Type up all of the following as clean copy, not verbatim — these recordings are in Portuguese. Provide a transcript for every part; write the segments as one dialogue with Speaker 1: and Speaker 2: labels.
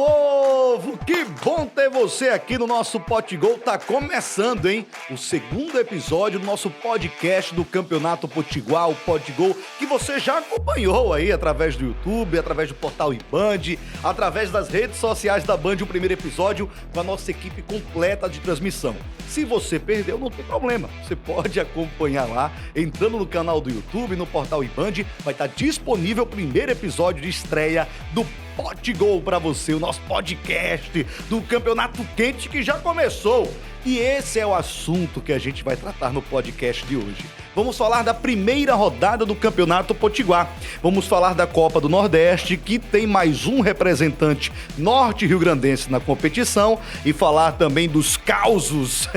Speaker 1: povo! Que bom ter você aqui no nosso Potegol. Tá começando, hein? O segundo episódio do nosso podcast do Campeonato Potiguar, o Potegol, que você já acompanhou aí através do YouTube, através do portal iBand, através das redes sociais da Band, o primeiro episódio com a nossa equipe completa de transmissão. Se você perdeu, não tem problema. Você pode acompanhar lá, entrando no canal do YouTube, no portal iBand, vai estar disponível o primeiro episódio de estreia do Potegol para você, o nosso podcast do Campeonato Quente que já começou. E esse é o assunto que a gente vai tratar no podcast de hoje. Vamos falar da primeira rodada do Campeonato Potiguar. Vamos falar da Copa do Nordeste, que tem mais um representante norte-riograndense na competição, e falar também dos causos,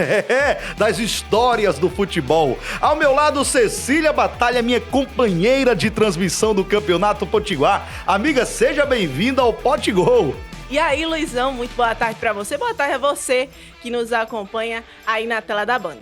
Speaker 1: das histórias do futebol. Ao meu lado, Cecília Batalha, minha companheira de transmissão do Campeonato Potiguar. Amiga, seja bem-vinda ao Potegol.
Speaker 2: E aí, Luizão, muito boa tarde pra você. Boa tarde a você que nos acompanha aí na tela da Band.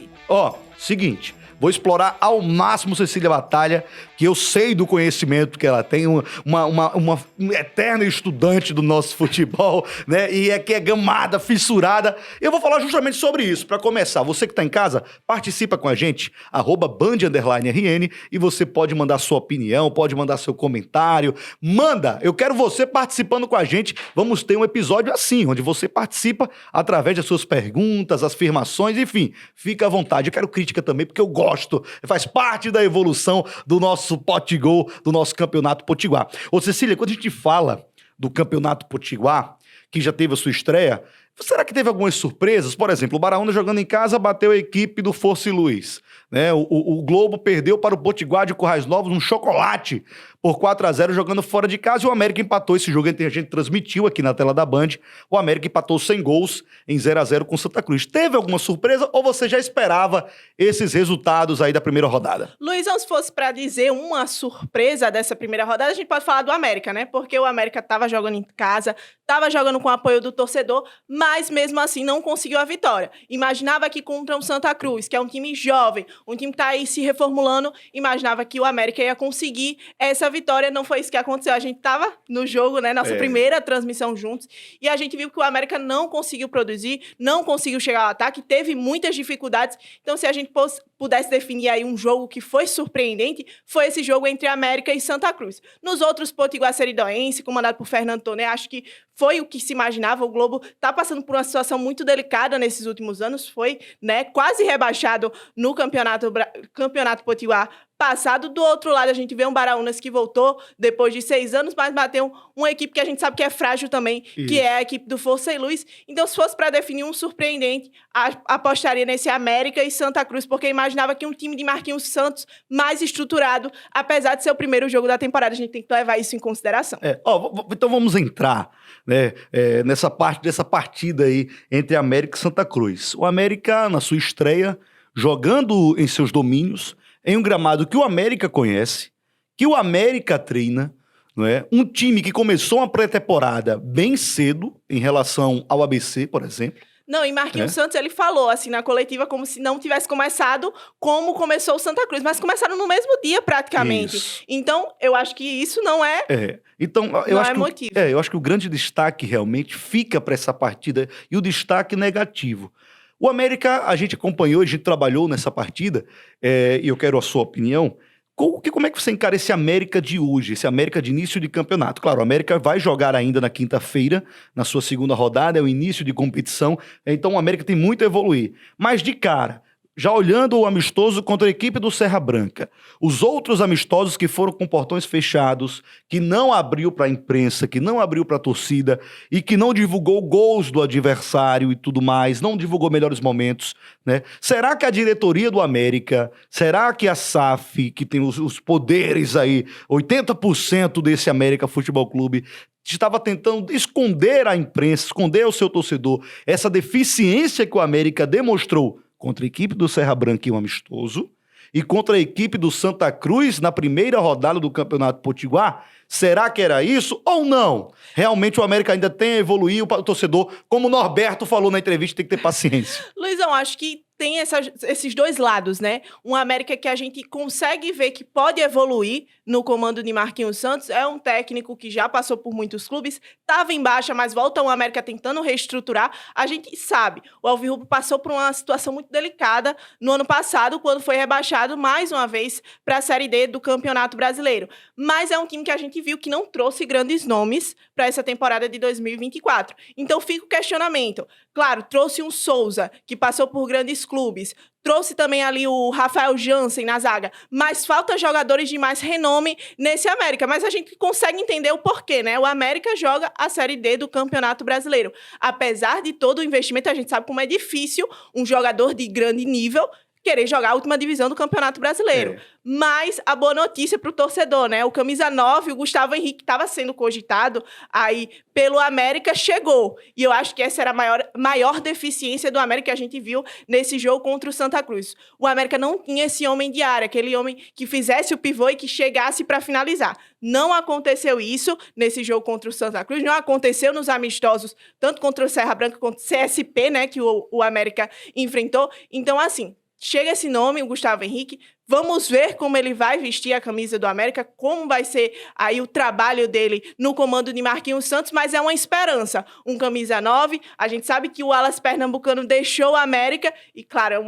Speaker 1: Seguinte, vou explorar ao máximo Cecília Batalha, que eu sei do conhecimento que ela tem, uma eterna estudante do nosso futebol, né? E que é gamada, fissurada. Eu vou falar justamente sobre isso. Para começar, você que tá em casa, participa com a gente, @Band_RN, e você pode mandar sua opinião, pode mandar seu comentário. Manda! Eu quero você participando com a gente. Vamos ter um episódio assim, onde você participa através das suas perguntas, afirmações, enfim, fica à vontade. Eu quero crítica também, porque eu gosto, faz parte da evolução do nosso Potegol, do nosso Campeonato Potiguar. Ô Cecília, quando a gente fala do Campeonato Potiguar, que já teve a sua estreia, será que teve algumas surpresas? Por exemplo, o Baraúna jogando em casa bateu a equipe do Força e Luz, né? O Globo perdeu para o Potiguar de Currais Novos um chocolate por 4-0 jogando fora de casa, e o América empatou esse jogo, a gente transmitiu aqui na tela da Band. O América empatou sem gols em 0-0 com Santa Cruz. Teve alguma surpresa ou você já esperava esses resultados aí da primeira rodada?
Speaker 2: Luizão, se fosse pra dizer uma surpresa dessa primeira rodada, a gente pode falar do América, né? Porque o América tava jogando em casa, tava jogando com o apoio do torcedor, mas mesmo assim não conseguiu a vitória. Imaginava que contra o Santa Cruz, que é um time jovem, um time que tá aí se reformulando, imaginava que o América ia conseguir essa vitória. Não foi isso que aconteceu. A gente tava no jogo, né? Nossa primeira transmissão juntos, e a gente viu que o América não conseguiu produzir, não conseguiu chegar ao ataque, teve muitas dificuldades. Então, se a gente pudesse definir aí um jogo que foi surpreendente, foi esse jogo entre América e Santa Cruz. Nos outros, Potiguar Seridoense, comandado por Fernando Toné, acho que foi o que se imaginava. O Globo tá passando por uma situação muito delicada nesses últimos anos, foi, né, quase rebaixado no Campeonato Potiguar passado. Do outro lado, a gente vê um Baraunas que voltou depois de 6 anos, mas bateu uma equipe que a gente sabe que é frágil também, que é a equipe do Força e Luz. Então, se fosse para definir um surpreendente, apostaria nesse América e Santa Cruz, porque imaginava que um time de Marquinhos Santos mais estruturado, apesar de ser o primeiro jogo da temporada, a gente tem que levar isso em consideração.
Speaker 1: Então vamos entrar, né, nessa partida aí entre América e Santa Cruz. O América, na sua estreia, jogando em seus domínios, em um gramado que o América conhece, que o América treina, não é? Um time que começou uma pré-temporada bem cedo em relação ao ABC, por exemplo.
Speaker 2: Não, e Marquinhos Santos, ele falou assim na coletiva como se não tivesse começado como começou o Santa Cruz, mas começaram no mesmo dia praticamente. Isso. Então, eu acho que isso não é,
Speaker 1: motivo. Eu acho que o grande destaque realmente fica para essa partida, e o destaque negativo. O América, a gente acompanhou, a gente trabalhou nessa partida, e eu quero a sua opinião. Como é que você encara esse América de hoje, esse América de início de campeonato? Claro, o América vai jogar ainda na quinta-feira, na sua segunda rodada, é o início de competição, então o América tem muito a evoluir. Mas de cara, já olhando o amistoso contra a equipe do Serra Branca, os outros amistosos que foram com portões fechados, que não abriu para a imprensa, que não abriu para a torcida e que não divulgou gols do adversário e tudo mais, não divulgou melhores momentos, né? Será que a diretoria do América, será que a SAF, que tem os poderes aí, 80% desse América Futebol Clube, estava tentando esconder à imprensa, esconder ao seu torcedor essa deficiência que o América demonstrou contra a equipe do Serra Branca em um amistoso e contra a equipe do Santa Cruz na primeira rodada do Campeonato Potiguar? Será que era isso ou não? Realmente o América ainda tem a evoluir, o torcedor, como o Norberto falou na entrevista, tem que ter paciência.
Speaker 2: Luizão, acho que tem esses dois lados, né? Um América que a gente consegue ver que pode evoluir no comando de Marquinhos Santos, é um técnico que já passou por muitos clubes, estava em baixa, mas volta o América tentando reestruturar. A gente sabe, o Alvirrubro passou por uma situação muito delicada no ano passado, quando foi rebaixado mais uma vez para a Série D do Campeonato Brasileiro. Mas é um time que a gente viu que não trouxe grandes nomes para essa temporada de 2024. Então fica o questionamento. Claro, trouxe um Souza, que passou por grandes clubes, trouxe também ali o Rafael Jansen na zaga, mas falta jogadores de mais renome nesse América. Mas a gente consegue entender o porquê, né? O América joga a Série D do Campeonato Brasileiro. Apesar de todo o investimento, a gente sabe como é difícil um jogador de grande nível querer jogar a última divisão do Campeonato Brasileiro. Mas a boa notícia para o torcedor, né? O camisa 9, o Gustavo Henrique, estava sendo cogitado aí pelo América, chegou. E eu acho que essa era a maior deficiência do América que a gente viu nesse jogo contra o Santa Cruz. O América não tinha esse homem de área, aquele homem que fizesse o pivô e que chegasse para finalizar. Não aconteceu isso nesse jogo contra o Santa Cruz, não aconteceu nos amistosos, tanto contra o Serra Branca quanto o CSP, né? Que o América enfrentou. Então, assim, chega esse nome, o Gustavo Henrique, vamos ver como ele vai vestir a camisa do América, como vai ser aí o trabalho dele no comando de Marquinhos Santos, mas é uma esperança. Um camisa 9, a gente sabe que o Wallace Pernambucano deixou o América, e claro,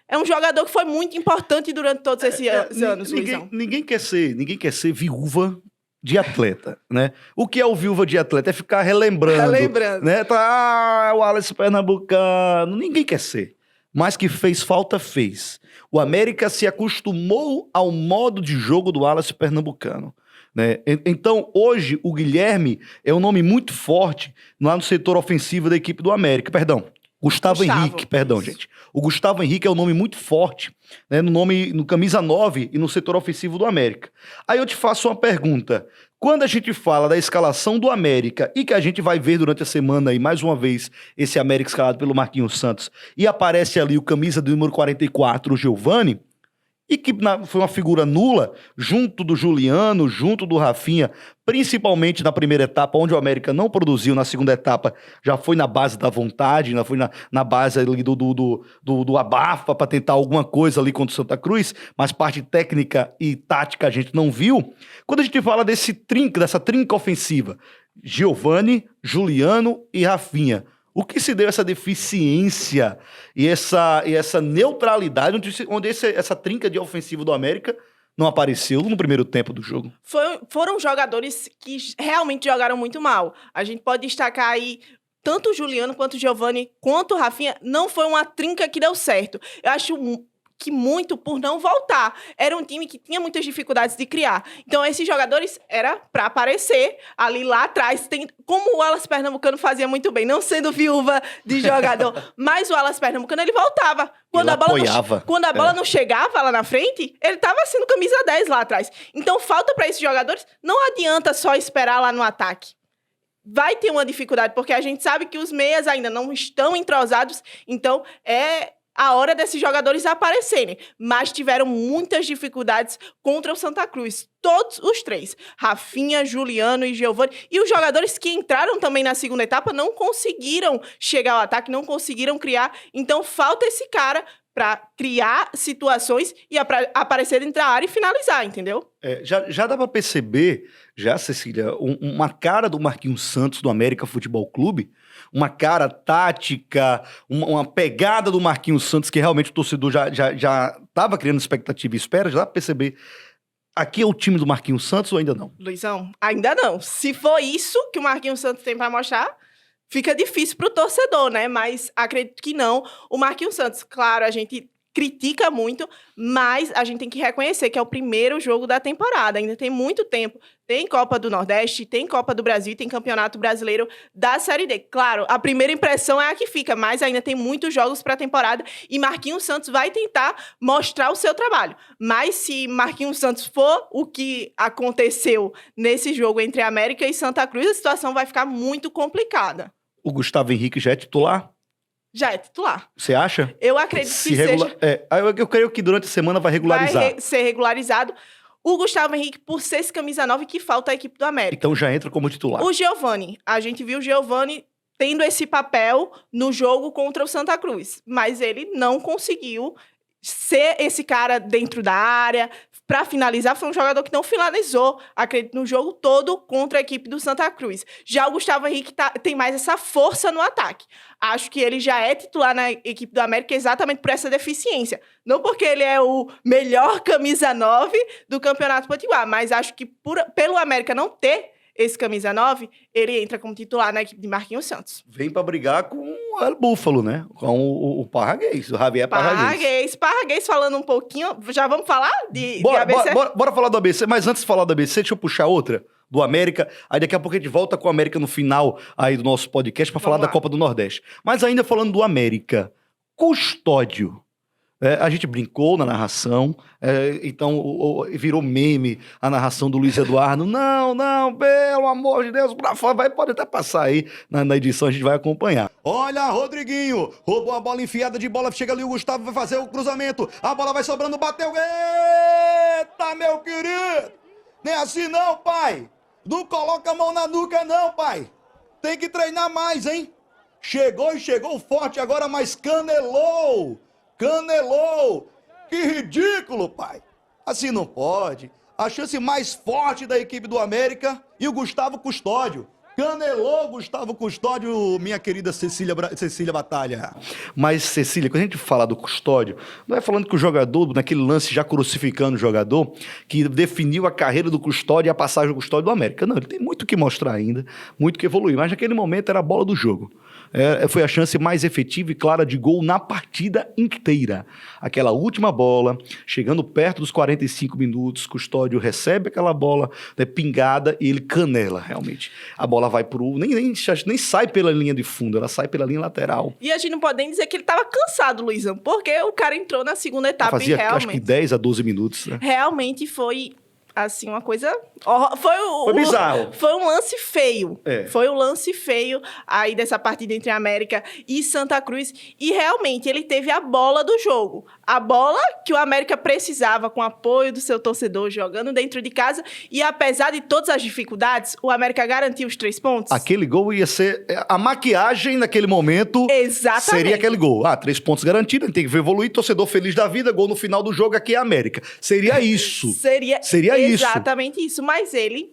Speaker 2: é um jogador que foi muito importante durante todos esses anos, Luizão.
Speaker 1: Ninguém quer ser viúva de atleta, né? O que é o viúva de atleta? É ficar relembrando. Né? O Wallace Pernambucano, ninguém quer ser. Mas que fez falta, fez. O América se acostumou ao modo de jogo do Wallace Pernambucano, né? Então, hoje, o Guilherme é um nome muito forte lá no setor ofensivo da equipe do América. Gustavo Henrique, gente. O Gustavo Henrique é um nome muito forte, né, no camisa 9 e no setor ofensivo do América. Aí eu te faço uma pergunta. Quando a gente fala da escalação do América e que a gente vai ver durante a semana aí, mais uma vez, esse América escalado pelo Marquinhos Santos, e aparece ali o camisa do número 44, o Giovani, e que foi uma figura nula, junto do Juliano, junto do Rafinha, principalmente na primeira etapa, onde o América não produziu, na segunda etapa já foi na base da vontade, foi na base ali do abafa para tentar alguma coisa ali contra o Santa Cruz, mas parte técnica e tática a gente não viu. Quando a gente fala dessa trinca ofensiva, Giovani, Juliano e Rafinha, o que se deu essa deficiência e essa neutralidade onde essa trinca de ofensivo do América não apareceu no primeiro tempo do jogo?
Speaker 2: Foram jogadores que realmente jogaram muito mal. A gente pode destacar aí tanto o Juliano, quanto o Giovani, quanto o Rafinha. Não foi uma trinca que deu certo. Eu acho que muito por não voltar. Era um time que tinha muitas dificuldades de criar. Então, esses jogadores era para aparecer ali lá atrás. Como o Wallace Pernambucano fazia muito bem, não sendo viúva de jogador, mas o Wallace Pernambucano, ele voltava. Quando a bola não chegava lá na frente, ele estava sendo camisa 10 lá atrás. Então, falta para esses jogadores. Não adianta só esperar lá no ataque. Vai ter uma dificuldade, porque a gente sabe que os meias ainda não estão entrosados. Então, é a hora desses jogadores aparecerem, mas tiveram muitas dificuldades contra o Santa Cruz. Todos os três, Rafinha, Juliano e Giovani, e os jogadores que entraram também na segunda etapa não conseguiram chegar ao ataque, não conseguiram criar. Então, falta esse cara para criar situações e aparecer dentro da área e finalizar, entendeu?
Speaker 1: Já dá para perceber, Cecília, uma cara do Marquinhos Santos do América Futebol Clube, uma cara tática, uma pegada do Marquinhos Santos que realmente o torcedor já estava criando expectativa e espera. Já dá para perceber, aqui é o time do Marquinhos Santos ou ainda não?
Speaker 2: Luizão, ainda não. Se for isso que o Marquinhos Santos tem para mostrar, fica difícil para o torcedor, né? Mas acredito que não. O Marquinhos Santos, claro, a gente critica muito, mas a gente tem que reconhecer que é o primeiro jogo da temporada. Ainda tem muito tempo. Tem Copa do Nordeste, tem Copa do Brasil, tem Campeonato Brasileiro da Série D. Claro, a primeira impressão é a que fica, mas ainda tem muitos jogos para a temporada e Marquinhos Santos vai tentar mostrar o seu trabalho. Mas se Marquinhos Santos for o que aconteceu nesse jogo entre América e Santa Cruz, a situação vai ficar muito complicada.
Speaker 1: O Gustavo Henrique já é titular?
Speaker 2: Já é titular.
Speaker 1: Você acha?
Speaker 2: Eu acredito que seja.
Speaker 1: Eu creio que durante a semana vai regularizar.
Speaker 2: Vai ser regularizado. O Gustavo Henrique, por ser esse camisa 9, que falta a equipe do América.
Speaker 1: Então já entra como titular.
Speaker 2: O Giovani. A gente viu o Giovani tendo esse papel no jogo contra o Santa Cruz. Mas ele não conseguiu ser esse cara dentro da área. Para finalizar, foi um jogador que não finalizou, acredito, no jogo todo contra a equipe do Santa Cruz. Já o Gustavo Henrique tem mais essa força no ataque. Acho que ele já é titular na equipe do América exatamente por essa deficiência. Não porque ele é o melhor camisa 9 do Campeonato Potiguar, mas acho que pelo América não ter esse camisa 9, ele entra como titular na equipe de Marquinhos Santos.
Speaker 1: Vem para brigar com o El Búfalo, né? Com o Parraguês, o Javier Parraguês.
Speaker 2: Parraguês falando um pouquinho, já vamos falar de ABC?
Speaker 1: Bora falar do ABC, mas antes de falar do ABC, deixa eu puxar outra, do América, aí daqui a pouco a gente volta com o América no final aí do nosso podcast para falar da Copa do Nordeste. Mas ainda falando do América, Custódio. A gente brincou na narração, então virou meme a narração do Luiz Eduardo. Não, pelo amor de Deus, pode até passar aí na edição, a gente vai acompanhar. Olha, Rodriguinho, roubou a bola enfiada de bola, chega ali o Gustavo, vai fazer o cruzamento, a bola vai sobrando, bateu, eita, meu querido, nem assim não, pai, não coloca a mão na nuca não, pai, tem que treinar mais, hein? Chegou forte agora, mas canelou, que ridículo, pai. Assim não pode. A chance mais forte da equipe do América e o Gustavo Custódio. Canelou Gustavo Custódio, minha querida Cecília Batalha. Mas, Cecília, quando a gente fala do Custódio, não é falando que o jogador, naquele lance já crucificando o jogador, que definiu a carreira do Custódio e a passagem do Custódio do América. Não, ele tem muito o que mostrar ainda, muito o que evoluir. Mas naquele momento era a bola do jogo. Foi a chance mais efetiva e clara de gol na partida inteira. Aquela última bola, chegando perto dos 45 minutos, Custódio recebe aquela bola, né, pingada, e ele canela, realmente. A bola vai nem sai pela linha de fundo, ela sai pela linha lateral.
Speaker 2: E a gente não pode nem dizer que ele estava cansado, Luizão, porque o cara entrou na segunda etapa
Speaker 1: fazia,
Speaker 2: e realmente...
Speaker 1: acho que 10 a 12 minutos. Né?
Speaker 2: Realmente foi... assim, uma coisa...
Speaker 1: Foi bizarro.
Speaker 2: Foi um lance feio. Foi um lance feio aí dessa partida entre América e Santa Cruz. E realmente, ele teve a bola do jogo. A bola que o América precisava com o apoio do seu torcedor, jogando dentro de casa. E apesar de todas as dificuldades, o América garantiu os 3 pontos.
Speaker 1: Aquele gol ia ser... A maquiagem naquele momento...
Speaker 2: Exatamente.
Speaker 1: Seria aquele gol. 3 pontos garantidos, a gente tem que evoluir, torcedor feliz da vida, gol no final do jogo, aqui é América. Seria isso.
Speaker 2: Seria isso. Exatamente isso. Mas ele...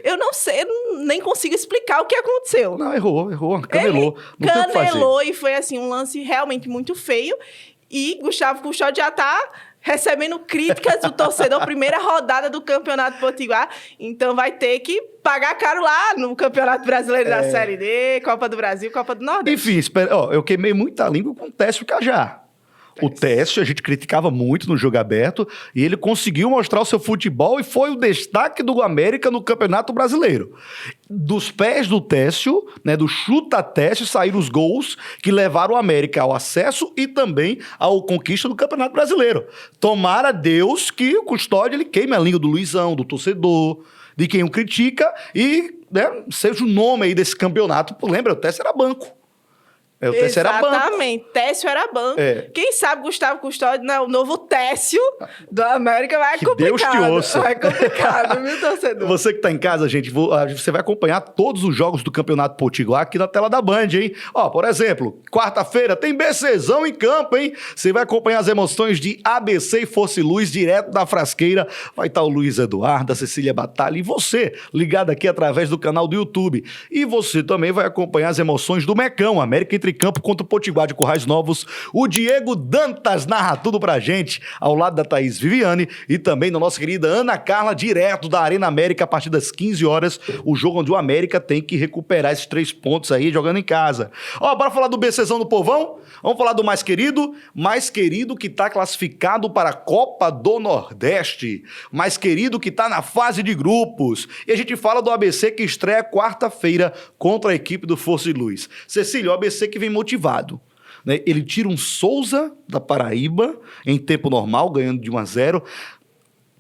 Speaker 2: eu não sei, nem consigo explicar o que aconteceu.
Speaker 1: Não, errou, canelou.
Speaker 2: Canelou e foi assim, um lance realmente muito feio. E Gustavo Custódio já tá recebendo críticas do torcedor, primeira rodada do Campeonato Potiguar. Então vai ter que pagar caro lá no Campeonato Brasileiro da Série D, Copa do Brasil, Copa do Nordeste.
Speaker 1: Enfim, eu queimei muita língua com o Técio Cajá. O Técio, a gente criticava muito no jogo aberto, e ele conseguiu mostrar o seu futebol e foi o destaque do América no Campeonato Brasileiro. Dos pés do Técio, né, do chuta Técio, saíram os gols que levaram o América ao acesso e também ao conquista do Campeonato Brasileiro. Tomara Deus que o Custódio ele queime a língua do Luizão, do torcedor, de quem o critica, e né, seja o nome aí desse campeonato. Lembra, o Técio era banco. O Técio era banco.
Speaker 2: Exatamente, Técio era banco. Quem sabe Gustavo Custódio, o novo Técio do América, vai
Speaker 1: que
Speaker 2: complicado.
Speaker 1: Deus te ouça.
Speaker 2: Vai complicado, viu, torcedor?
Speaker 1: Você que tá em casa, gente, você vai acompanhar todos os jogos do Campeonato Potiguar aqui na tela da Band, hein? Por exemplo, quarta-feira tem BCzão em campo, hein? Você vai acompanhar as emoções de ABC e Fosse Luz, direto da Frasqueira. Vai estar o Luiz Eduardo, a Cecília Batalha e você, ligado aqui através do canal do YouTube. E você também vai acompanhar as emoções do Mecão, América entre campo contra o Potiguar de Currais Novos. O Diego Dantas narra tudo pra gente, ao lado da Thaís Viviane e também da nossa querida Ana Carla, direto da Arena América, a partir das 15 horas, o jogo onde o América tem que recuperar esses 3 pontos aí, jogando em casa. Bora falar do BCzão do Povão? Vamos falar do mais querido que tá classificado para a Copa do Nordeste, mais querido que tá na fase de grupos. E a gente fala do ABC que estreia quarta-feira contra a equipe do Força e Luz. Cecília, o ABC que vem motivado. Né? Ele tira um Souza da Paraíba em tempo normal, ganhando de 1-0.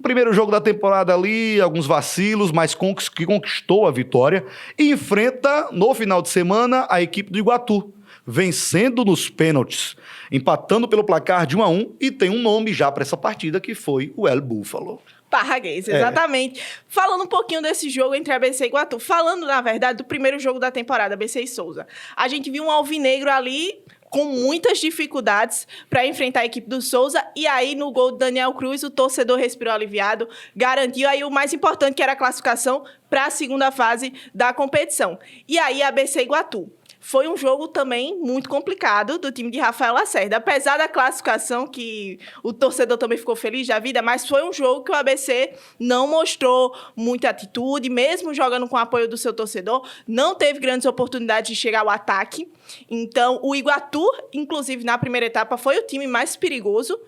Speaker 1: Primeiro jogo da temporada ali, alguns vacilos, mas que conquistou a vitória. E enfrenta, no final de semana, a equipe do Iguatu, vencendo nos pênaltis, empatando pelo placar de 1-1, e tem um nome já para essa partida, que foi o El Búfalo.
Speaker 2: Parraguês, exatamente. Falando um pouquinho desse jogo entre ABC e Iguatu, falando, na verdade, do primeiro jogo da temporada, ABC e Souza. A gente viu um alvinegro ali com muitas dificuldades para enfrentar a equipe do Souza. E aí, no gol do Daniel Cruz, o torcedor respirou aliviado, garantiu aí o mais importante, que era a classificação para a segunda fase da competição. E aí, ABC Iguatu. Foi um jogo também muito complicado do time de Rafael Lacerda. Apesar da classificação, que o torcedor também ficou feliz da vida, mas foi um jogo que o ABC não mostrou muita atitude, mesmo jogando com o apoio do seu torcedor, não teve grandes oportunidades de chegar ao ataque. Então, o Iguatu, inclusive, na primeira etapa, foi o time mais perigoso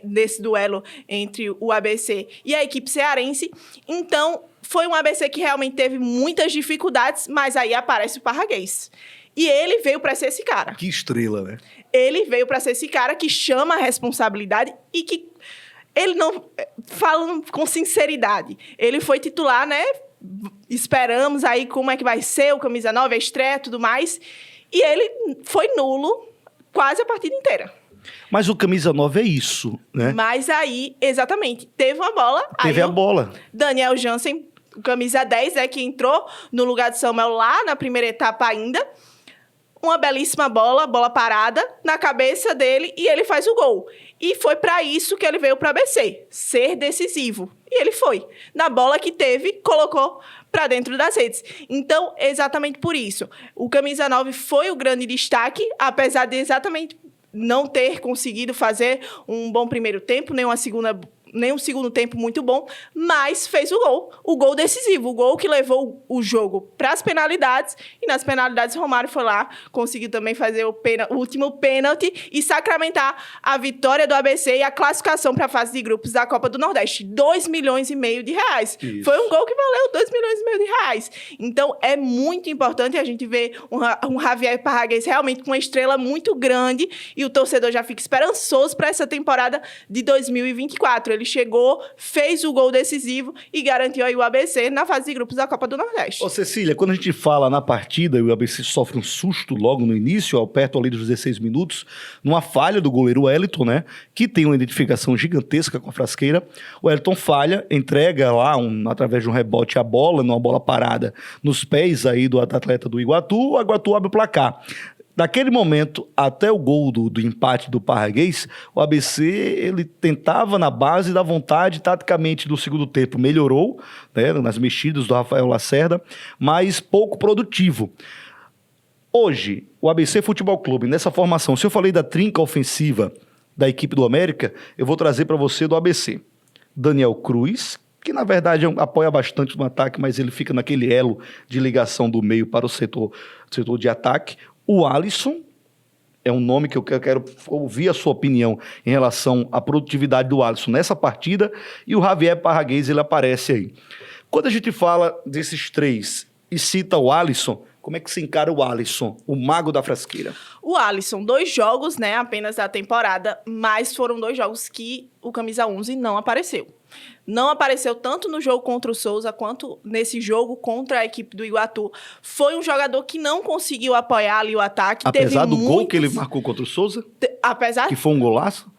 Speaker 2: desse duelo entre o ABC e a equipe cearense. Então, foi um ABC que realmente teve muitas dificuldades, mas aí aparece o Parraguês. E ele veio para ser esse cara.
Speaker 1: Que estrela, né?
Speaker 2: Ele veio para ser esse cara que chama a responsabilidade e que ele não... Falando com sinceridade, ele foi titular, né? Esperamos aí como é que vai ser o camisa 9, a estreia e tudo mais. E ele foi nulo quase a partida inteira.
Speaker 1: Mas o camisa 9 é isso, né?
Speaker 2: Mas aí, exatamente, teve uma bola.
Speaker 1: Teve a bola.
Speaker 2: Daniel Jansen, o camisa 10, que entrou no lugar de Samuel lá na primeira etapa ainda. Uma belíssima bola parada na cabeça dele e ele faz o gol. E foi para isso que ele veio para o ABC, ser decisivo. E ele foi. Na bola que teve, colocou para dentro das redes. Então, exatamente por isso. O camisa 9 foi o grande destaque, apesar de exatamente não ter conseguido fazer um bom primeiro tempo, nem um segundo tempo muito bom, mas fez o gol decisivo, o gol que levou o jogo para as penalidades, e nas penalidades Romário foi lá, conseguiu também fazer o último pênalti e sacramentar a vitória do ABC e a classificação para a fase de grupos da Copa do Nordeste, 2,5 milhões de reais. Isso. Foi um gol que valeu 2,5 milhões de reais. Então, é muito importante a gente ver um Javier Parraguês realmente com uma estrela muito grande, e o torcedor já fica esperançoso para essa temporada de 2024. Ele chegou, fez o gol decisivo e garantiu aí o ABC na fase de grupos da Copa do Nordeste.
Speaker 1: Ô Cecília, quando a gente fala na partida, o ABC sofre um susto logo no início, perto ali dos 16 minutos, numa falha do goleiro Wellington, né? Que tem uma identificação gigantesca com a frasqueira. O Wellington falha, entrega lá, através de um rebote, a bola, numa bola parada, nos pés aí do atleta do Iguatu. O Iguatu abre o placar. Daquele momento até o gol do empate do Parraguês, o ABC ele tentava na base da vontade, taticamente do segundo tempo melhorou, né, nas mexidas do Rafael Lacerda, mas pouco produtivo. Hoje, o ABC Futebol Clube, nessa formação, se eu falei da trinca ofensiva da equipe do América, eu vou trazer para você do ABC. Daniel Cruz, que na verdade apoia bastante no ataque, mas ele fica naquele elo de ligação do meio para o setor de ataque. O Alisson é um nome que eu quero ouvir a sua opinião em relação à produtividade do Alisson nessa partida, e o Javier Parraguês, ele aparece aí. Quando a gente fala desses três e cita o Alisson, como é que se encara o Alisson, o mago da frasqueira?
Speaker 2: O Alisson, 2 jogos, né, apenas da temporada, mas foram 2 jogos que o camisa 11 não apareceu. Não apareceu tanto no jogo contra o Souza quanto nesse jogo contra a equipe do Iguatu. Foi um jogador que não conseguiu apoiar ali o ataque.
Speaker 1: Apesar do gol que ele marcou contra o Souza? Que foi um golaço?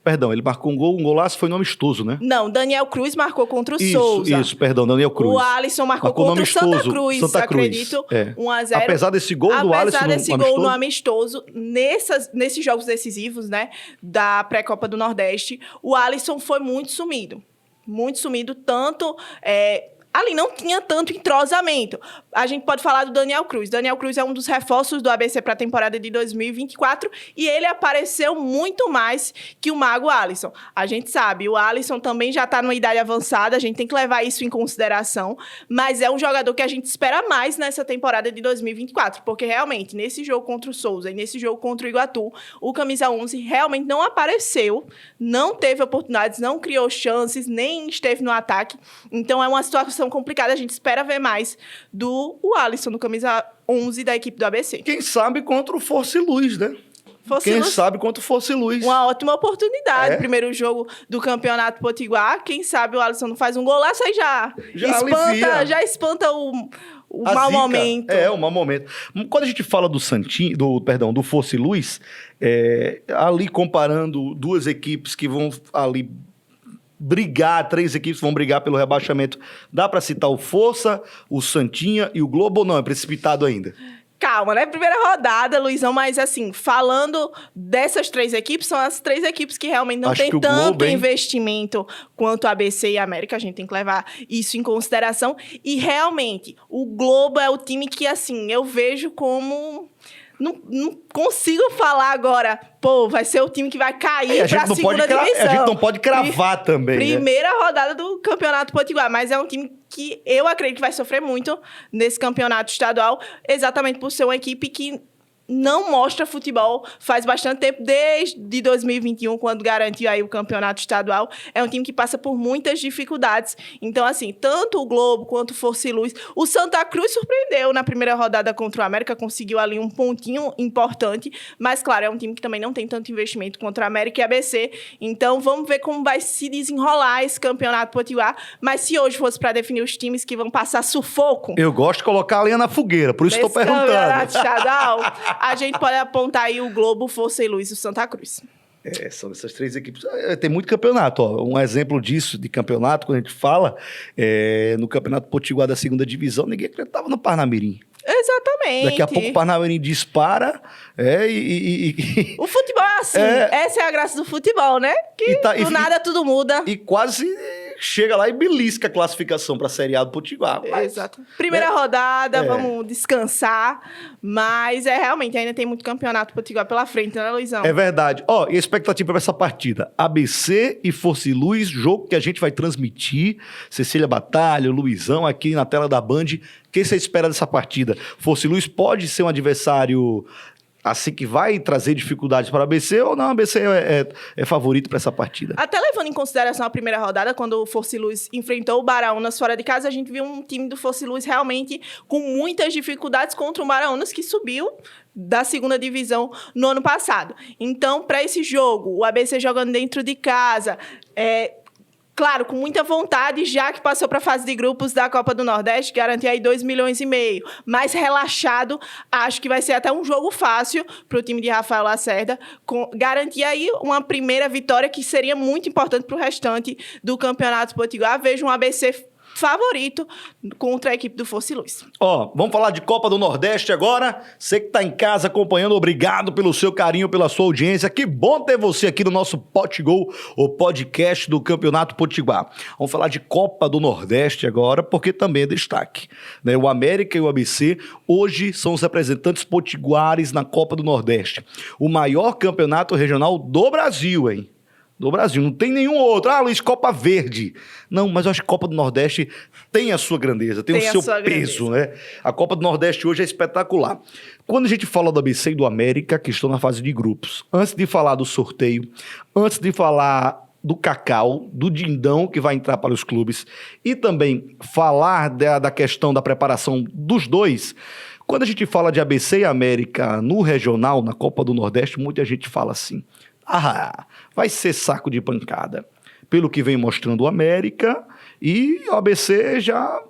Speaker 1: Perdão, ele marcou um golaço foi no amistoso, né?
Speaker 2: Não, Daniel Cruz marcou contra o Souza.
Speaker 1: Isso, perdão, Daniel Cruz.
Speaker 2: O Alisson marcou contra o Santa Cruz, acredito, 1-0.
Speaker 1: Apesar desse gol do Alisson
Speaker 2: Apesar desse gol no amistoso, nesses jogos decisivos, né, da pré-Copa do Nordeste, o Alisson foi muito sumido. Muito sumido, tanto... ali não tinha tanto entrosamento. A gente pode falar do Daniel Cruz. Daniel Cruz é um dos reforços do ABC para a temporada de 2024 e ele apareceu muito mais que o mago Alisson. A gente sabe, o Alisson também já está numa idade avançada, a gente tem que levar isso em consideração, mas é um jogador que a gente espera mais nessa temporada de 2024, porque realmente, nesse jogo contra o Souza e nesse jogo contra o Iguatu, o camisa 11 realmente não apareceu, não teve oportunidades, não criou chances, nem esteve no ataque. Então, é uma situação complicada, a gente espera ver mais do Alisson no camisa 11 da equipe do ABC.
Speaker 1: Quem sabe contra o Força e Luz, né? Sabe contra o Força e Luz.
Speaker 2: Uma ótima oportunidade. Primeiro jogo do Campeonato Potiguar. Quem sabe o Alisson não faz um golaço, aí já espanta o mau momento.
Speaker 1: O mau momento. Quando a gente fala do do Força e Luz, ali comparando duas equipes que vão ali brigar, 3 equipes vão brigar pelo rebaixamento. Dá para citar o Força, o Santinha e o Globo, ou não? É precipitado ainda?
Speaker 2: Calma, né? Primeira rodada, Luizão, mas assim, falando dessas 3 equipes, são as 3 equipes que realmente não tem tanto investimento quanto a ABC e a América, a gente tem que levar isso em consideração. E realmente, o Globo é o time que, assim, eu vejo como... Não consigo falar agora, pô, vai ser o time que vai cair para a segunda divisão.
Speaker 1: A gente não pode cravar também,
Speaker 2: Primeira rodada do Campeonato Potiguar, mas é um time que eu acredito que vai sofrer muito nesse campeonato estadual, exatamente por ser uma equipe que não mostra futebol faz bastante tempo, desde 2021, quando garantiu aí o campeonato estadual. É um time que passa por muitas dificuldades. Então, assim, tanto o Globo quanto o Força e Luz. O Santa Cruz surpreendeu na primeira rodada contra o América, conseguiu ali um pontinho importante, mas, claro, é um time que também não tem tanto investimento contra o América e a ABC. Então, vamos ver como vai se desenrolar esse campeonato potiguar. Mas se hoje fosse para definir os times que vão passar sufoco...
Speaker 1: Eu gosto de colocar a lenha na fogueira, por isso estou perguntando.
Speaker 2: Campeonato estadual, a gente pode apontar aí o Globo, Força e Luz e o Santa Cruz.
Speaker 1: São essas 3 equipes. Tem muito campeonato. Ó. Um exemplo disso, de campeonato, quando a gente fala, no Campeonato Potiguar da 2ª Divisão, ninguém acreditava no Parnamirim.
Speaker 2: Exatamente.
Speaker 1: Daqui a pouco o Parnamirim dispara.
Speaker 2: O futebol é assim. Essa é a graça do futebol, né? Que do nada tudo muda.
Speaker 1: E quase chega lá e belisca a classificação para a Série A do Potiguar.
Speaker 2: Exato. Primeira rodada, vamos descansar. Mas realmente ainda tem muito campeonato Potiguar pela frente, né, Luizão?
Speaker 1: É verdade. Ó, e a expectativa para essa partida? ABC e Força e Luz, jogo que a gente vai transmitir. Cecília Batalha, Luizão, aqui na tela da Band. O que você espera dessa partida? Força e Luz pode ser um adversário... assim que vai trazer dificuldades para a ABC ou não? A ABC é favorito para essa partida?
Speaker 2: Até levando em consideração a primeira rodada, quando o Força e Luz enfrentou o Baraunas fora de casa, a gente viu um time do Força e Luz realmente com muitas dificuldades contra o Baraunas, que subiu da 2ª divisão no ano passado. Então, para esse jogo, o ABC jogando dentro de casa... Claro, com muita vontade, já que passou para a fase de grupos da Copa do Nordeste, garantir aí 2,5 milhões. Mais relaxado, acho que vai ser até um jogo fácil para o time de Rafael Lacerda, garantir aí uma primeira vitória que seria muito importante para o restante do Campeonato Potiguar. Vejo um ABC favorito contra a equipe do Força e Luz.
Speaker 1: Ó, vamos falar de Copa do Nordeste agora. Você que está em casa acompanhando, obrigado pelo seu carinho, pela sua audiência. Que bom ter você aqui no nosso Potigol, o podcast do Campeonato Potiguar. Vamos falar de Copa do Nordeste agora, porque também é destaque, né? O América e o ABC hoje são os representantes potiguares na Copa do Nordeste. O maior campeonato regional do Brasil, hein? Do Brasil, não tem nenhum outro. Ah, Luiz, Copa Verde. Não, mas eu acho que a Copa do Nordeste tem a sua grandeza, tem o seu peso, né? A Copa do Nordeste hoje é espetacular. Quando a gente fala do ABC e do América, que estão na fase de grupos, antes de falar do sorteio, antes de falar do Cacau, do Dindão, que vai entrar para os clubes, e também falar da questão da preparação dos dois, quando a gente fala de ABC e América no regional, na Copa do Nordeste, muita gente fala assim... vai ser saco de pancada. Pelo que vem mostrando o América, e o ABC já...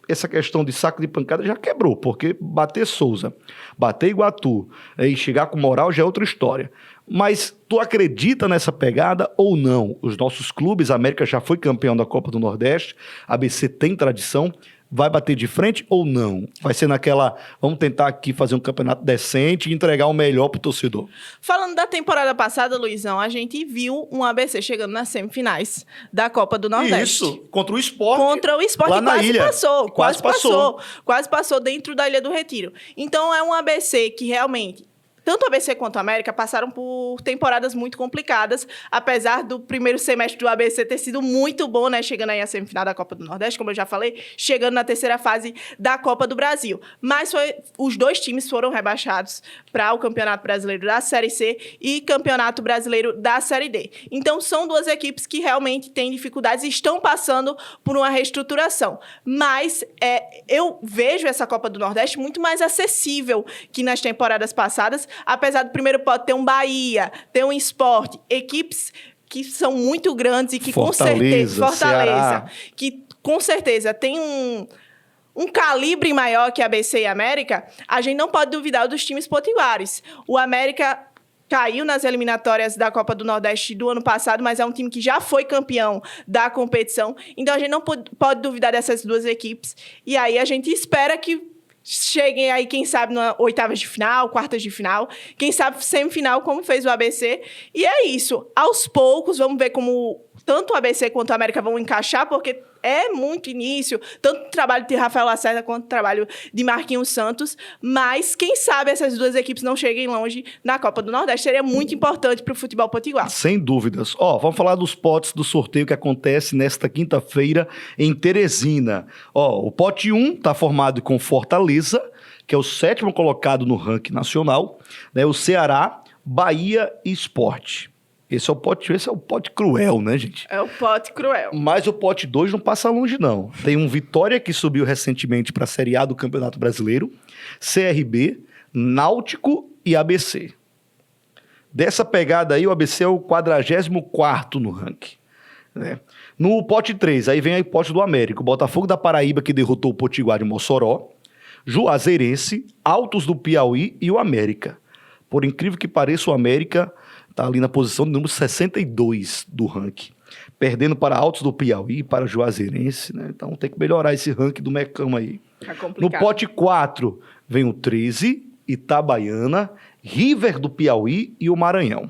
Speaker 1: essa questão de saco de pancada já quebrou, porque bater Souza, bater Iguatu e chegar com moral já é outra história. Mas tu acredita nessa pegada ou não? Os nossos clubes, a América já foi campeão da Copa do Nordeste, a ABC tem tradição... vai bater de frente ou não? Vai ser naquela... vamos tentar aqui fazer um campeonato decente e entregar o melhor pro torcedor.
Speaker 2: Falando da temporada passada, Luizão, a gente viu um ABC chegando nas semifinais da Copa do Nordeste.
Speaker 1: Isso, contra o Sport.
Speaker 2: Contra o Sport,
Speaker 1: lá na ilha.
Speaker 2: Quase passou dentro da Ilha do Retiro. Então, é um ABC que realmente... tanto o ABC quanto o América passaram por temporadas muito complicadas, apesar do primeiro semestre do ABC ter sido muito bom, né? Chegando aí à semifinal da Copa do Nordeste, como eu já falei, chegando na 3ª fase da Copa do Brasil. Mas os dois times foram rebaixados para o Campeonato Brasileiro da Série C e Campeonato Brasileiro da Série D. Então, são duas equipes que realmente têm dificuldades e estão passando por uma reestruturação. Mas eu vejo essa Copa do Nordeste muito mais acessível que nas temporadas passadas, apesar do primeiro pote ter um Bahia, ter um Sport, equipes que são muito grandes e que
Speaker 1: Fortaleza,
Speaker 2: que com certeza tem um calibre maior que a ABC e a América, a gente não pode duvidar dos times potiguares. O América caiu nas eliminatórias da Copa do Nordeste do ano passado, mas é um time que já foi campeão da competição. Então, a gente não pode duvidar dessas duas equipes. E aí, a gente espera que cheguem aí, quem sabe, na oitavas de final, quartas de final, quem sabe semifinal, como fez o ABC. E é isso. Aos poucos, vamos ver como tanto o ABC quanto o América vão encaixar, porque é muito início, tanto o trabalho de Rafael Lacerda quanto o trabalho de Marquinhos Santos, mas quem sabe essas duas equipes não cheguem longe na Copa do Nordeste. Seria muito importante para o futebol potiguar.
Speaker 1: Sem dúvidas. Vamos falar dos potes do sorteio que acontece nesta quinta-feira em Teresina. O pote 1 está formado com Fortaleza, que é o 7º colocado no ranking nacional, né? O Ceará, Bahia e Sport. Esse é o pote cruel, né, gente?
Speaker 2: É o pote cruel.
Speaker 1: Mas o pote 2 não passa longe, não. Tem um Vitória que subiu recentemente para a Série A do Campeonato Brasileiro, CRB, Náutico e ABC. Dessa pegada aí, o ABC é o 44º no ranking, né? No pote 3, aí vem aí o pote do América, o Botafogo da Paraíba, que derrotou o Potiguar de Mossoró, Juazeirense, Altos do Piauí e o América. Por incrível que pareça, o América está ali na posição de número 62 do ranking, perdendo para Altos do Piauí, para Juazeirense, né? Então tem que melhorar esse ranking do Mecão aí.
Speaker 2: Tá complicado.
Speaker 1: No pote 4 vem o 13, Itabaiana, River do Piauí e o Maranhão.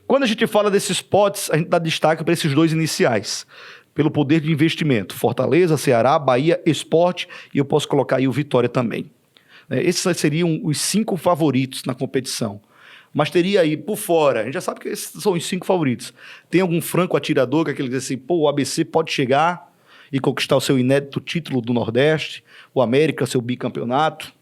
Speaker 1: Quando a gente fala desses potes, a gente dá destaque para esses dois iniciais, pelo poder de investimento. Fortaleza, Ceará, Bahia, Sport, e eu posso colocar aí o Vitória também. Esses seriam os 5 favoritos na competição. Mas teria aí, por fora, a gente já sabe que esses são os 5 favoritos. Tem algum franco atirador que aquele diz assim, o ABC pode chegar e conquistar o seu inédito título do Nordeste, o América, seu bicampeonato?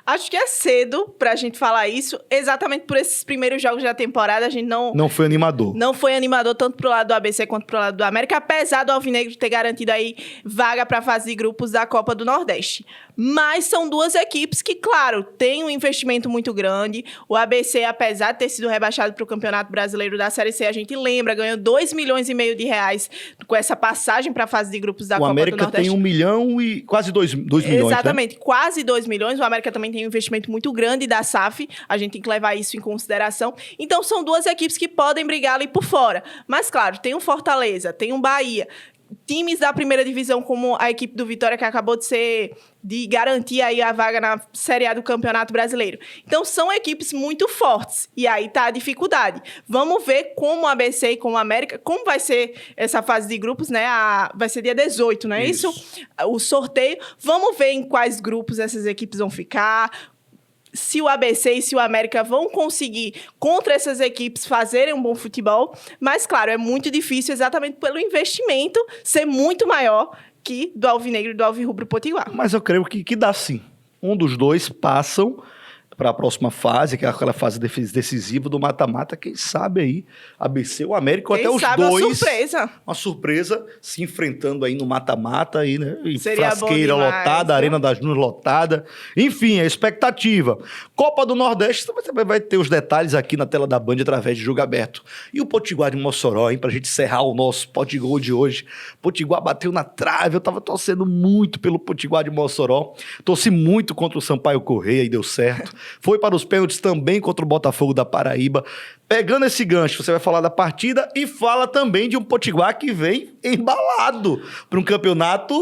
Speaker 2: Acho que é cedo pra gente falar isso, exatamente por esses primeiros jogos da temporada, a gente
Speaker 1: não foi animador.
Speaker 2: Não foi animador tanto pro lado do ABC quanto pro lado do América, apesar do Alvinegro ter garantido aí vaga pra fase de grupos da Copa do Nordeste. Mas são duas equipes que, claro, têm um investimento muito grande. O ABC, apesar de ter sido rebaixado pro Campeonato Brasileiro da Série C, a gente lembra, ganhou 2,5 milhões de reais com essa passagem pra fase de grupos da Copa do Nordeste.
Speaker 1: O América tem 1 milhão e quase 2 milhões,
Speaker 2: exatamente,
Speaker 1: né?
Speaker 2: Quase 2 milhões. O América também tem um investimento muito grande da SAF, a gente tem que levar isso em consideração. Então, são duas equipes que podem brigar ali por fora. Mas, claro, tem um Fortaleza, tem um Bahia, times da primeira divisão, como a equipe do Vitória, que acabou de garantir aí a vaga na Série A do Campeonato Brasileiro. Então, são equipes muito fortes. E aí tá a dificuldade. Vamos ver como o ABC e como o América, como vai ser essa fase de grupos, né? Vai ser dia 18, não é isso? O sorteio. Vamos ver em quais grupos essas equipes vão ficar, se o ABC e se o América vão conseguir, contra essas equipes, fazerem um bom futebol. Mas, claro, é muito difícil exatamente pelo investimento ser muito maior que do Alvinegro e do Alvirrubro Potiguar.
Speaker 1: Mas eu creio que dá sim. Um dos dois passam para a próxima fase, que é aquela fase decisiva do mata-mata. Quem sabe aí, ABC ou América, ou até os dois. Uma surpresa se enfrentando aí no mata-mata, aí, né? E Frasqueira lotada, né? Arena das Dunas lotada. Enfim, a expectativa. Copa do Nordeste, você vai ter os detalhes aqui na tela da Band através de Jogo Aberto. E o Potiguar de Mossoró, hein? Pra gente encerrar o nosso Potigol de hoje. Potiguar bateu na trave, eu tava torcendo muito pelo Potiguar de Mossoró. Torci muito contra o Sampaio Correia e deu certo. Foi para os pênaltis também contra o Botafogo da Paraíba. Pegando esse gancho, você vai falar da partida e fala também de um Potiguar que vem embalado para um campeonato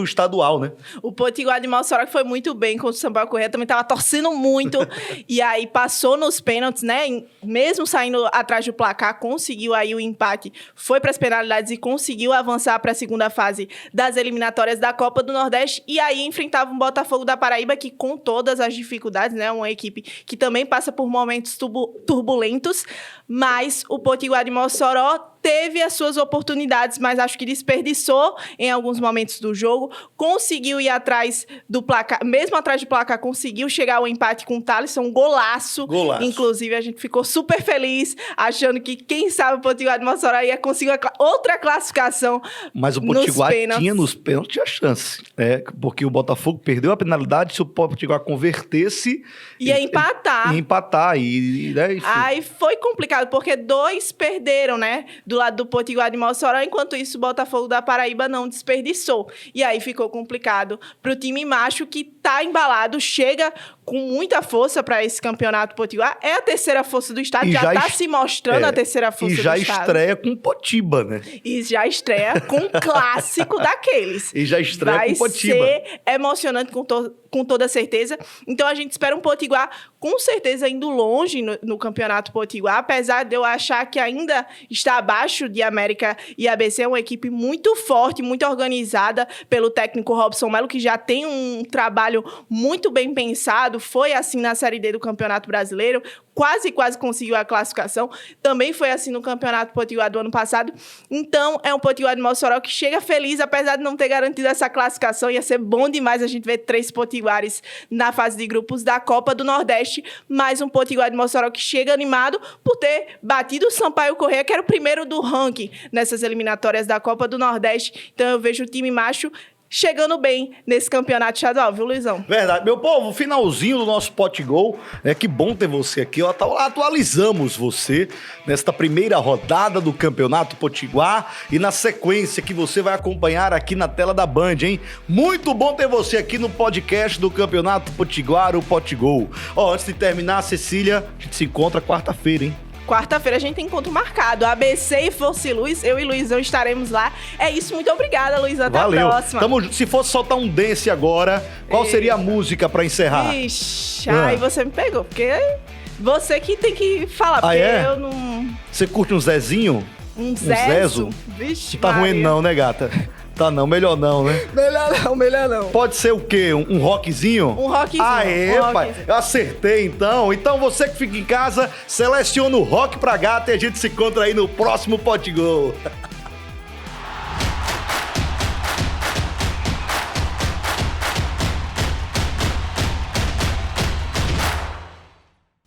Speaker 1: estadual, né?
Speaker 2: O Potiguar de Mossoró, que foi muito bem contra o Sampaio Correia, também estava torcendo muito. E aí passou nos pênaltis, né? Mesmo saindo atrás do placar, conseguiu aí o empate. Foi para as penalidades e conseguiu avançar para a segunda fase das eliminatórias da Copa do Nordeste. E aí enfrentava um Botafogo da Paraíba que, com todas as dificuldades, né? Uma equipe que também passa por momentos turbulentos, mas o Potiguar de Mossoró teve as suas oportunidades, mas acho que desperdiçou em alguns momentos do jogo, conseguiu ir atrás do placar, mesmo atrás do placar, conseguiu chegar ao empate com o Thaleson, um golaço. Inclusive, a gente ficou super feliz, achando que, quem sabe, o Potiguar de Mossoró ia conseguir outra classificação.
Speaker 1: Mas o Potiguar tinha nos pênaltis a chance, porque o Botafogo perdeu a penalidade, se o Potiguar convertesse...
Speaker 2: Ia empatar.
Speaker 1: Ia empatar, né,
Speaker 2: aí foi complicado, porque 2 perderam, né? Do lado do Potiguar de Mossoró, enquanto isso o Botafogo da Paraíba não desperdiçou. E aí ficou complicado pro time macho que tá embalado, chega com muita força para esse campeonato potiguar. É a terceira força do estado, já está se mostrando a terceira força do estado.
Speaker 1: E já estreia com Potiba, né?
Speaker 2: E já estreia com um clássico daqueles.
Speaker 1: E já estreia com Potiba.
Speaker 2: Vai ser emocionante com toda certeza. Então a gente espera um Potiguar com certeza indo longe no campeonato potiguar, apesar de eu achar que ainda está abaixo de América e ABC, é uma equipe muito forte, muito organizada pelo técnico Robson Melo, que já tem um trabalho muito bem pensado, foi assim na Série D do Campeonato Brasileiro, quase conseguiu a classificação, também foi assim no Campeonato Potiguar do ano passado. Então, é um Potiguar de Mossoró que chega feliz, apesar de não ter garantido essa classificação. Ia ser bom demais a gente ver 3 potiguares na fase de grupos da Copa do Nordeste, mais um Potiguar de Mossoró que chega animado por ter batido o Sampaio Corrêa, que era o primeiro do ranking nessas eliminatórias da Copa do Nordeste. Então, eu vejo o time macho chegando bem nesse campeonato estadual, viu, Luizão?
Speaker 1: Verdade. Meu povo, finalzinho do nosso Potigol, né? Que bom ter você aqui. Atualizamos você nesta primeira rodada do Campeonato Potiguar e na sequência que você vai acompanhar aqui na tela da Band, hein? Muito bom ter você aqui no podcast do Campeonato Potiguar, o Potigol. Ó, antes de terminar, Cecília, a gente se encontra quarta-feira, hein?
Speaker 2: Quarta-feira a gente tem encontro marcado. ABC e Força Luz, eu e Luizão estaremos lá. É isso, muito obrigada, Luizão. Até a próxima.
Speaker 1: Se fosse soltar um dance agora, qual seria a música pra encerrar?
Speaker 2: Ixi, aí você me pegou, porque você que tem que falar, porque eu não...
Speaker 1: Você curte um Zezinho?
Speaker 2: Um Zezo?
Speaker 1: Vixe, tá ruim não, né, gata? Tá não, melhor não, né?
Speaker 2: Melhor não.
Speaker 1: Pode ser o quê? Um rockzinho?
Speaker 2: Um rockzinho.
Speaker 1: Aê, pai, eu acertei então. Então você que fica em casa, seleciona o rock pra gata e a gente se encontra aí no próximo Potigol.